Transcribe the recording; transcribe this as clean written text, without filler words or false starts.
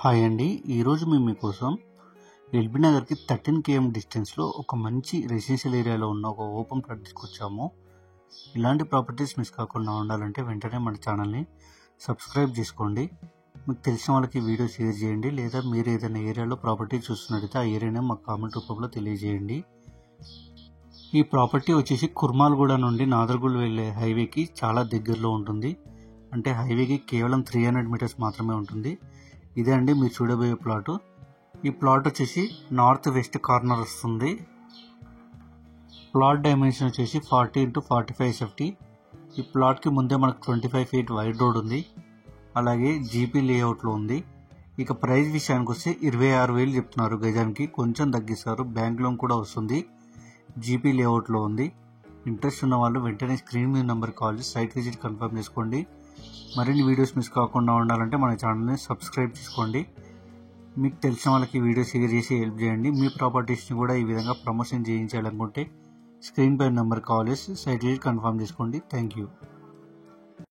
Hi అండి. ఈరోజు మేము మీకోసం ఎల్బీ నగర్కి 13 km డిస్టెన్స్లో ఒక మంచి రెసిడెన్షియల్ ఏరియాలో ఉన్న ఒక ఓపెన్ ప్లాట్ తీసుకొచ్చాము. ఇలాంటి ప్రాపర్టీస్ మిస్ కాకుండా ఉండాలంటే వెంటనే మన ఛానల్ని సబ్స్క్రైబ్ చేసుకోండి. మీకు తెలిసిన వాళ్ళకి వీడియో షేర్ చేయండి, లేదా మీరు ఏదైనా ఏరియాలో ప్రాపర్టీ చూస్తున్నట్టయితే ఆ ఏరియానే మాకు కామెంట్ రూపంలో తెలియజేయండి. ఈ ప్రాపర్టీ వచ్చేసి కుర్మాల్గూడ నుండి నాదర్గూల్ వెళ్ళే హైవేకి చాలా దగ్గరలో ఉంటుంది. అంటే హైవేకి కేవలం 300 మీటర్స్ మాత్రమే ఉంటుంది. ఇదే అండి మీరు చూడబోయే ప్లాటు. ఈ ప్లాట్ వచ్చేసి నార్త్ వెస్ట్ కార్నర్ వస్తుంది. ప్లాట్ డైమెన్షన్ వచ్చేసి 40 x 45 SFT. ఈ ప్లాట్కి ముందే మనకు 25 feet వైడ్ రోడ్ ఉంది, అలాగే జీపీ లేఅవుట్లో ఉంది. ఇక ప్రైస్ విషయానికి వస్తే 26,000 చెప్తున్నారు గజానికి. కొంచెం తగ్గిస్తారు, బ్యాంక్ లోన్ కూడా వస్తుంది. జీపీ లేఅవుట్లో ఉంది. ఇంట్రెస్ట్ ఉన్న వాళ్ళు వెంటనే స్క్రీన్ మీద నెంబర్ కాల్ చేసి సైట్ విజిట్ కన్ఫర్మ్ చేసుకోండి. మరిన్ని వీడియోస్ మిస్ కాకుండా ఉండాలంటే మన ఛానల్ని సబ్స్క్రైబ్ చేసుకోండి. మీకు తెలిసిన వాళ్ళకి వీడియో షేర్ చేసి హెల్ప్ చేయండి. మీ ప్రాపర్టీస్ని కూడా ఈ విధంగా ప్రమోషన్ చేయించాలనుకుంటే స్క్రీన్ పై నెంబర్ కాల్ చేసి సైట్ విజిట్ కన్ఫర్మ్ చేసుకోండి. Thank you.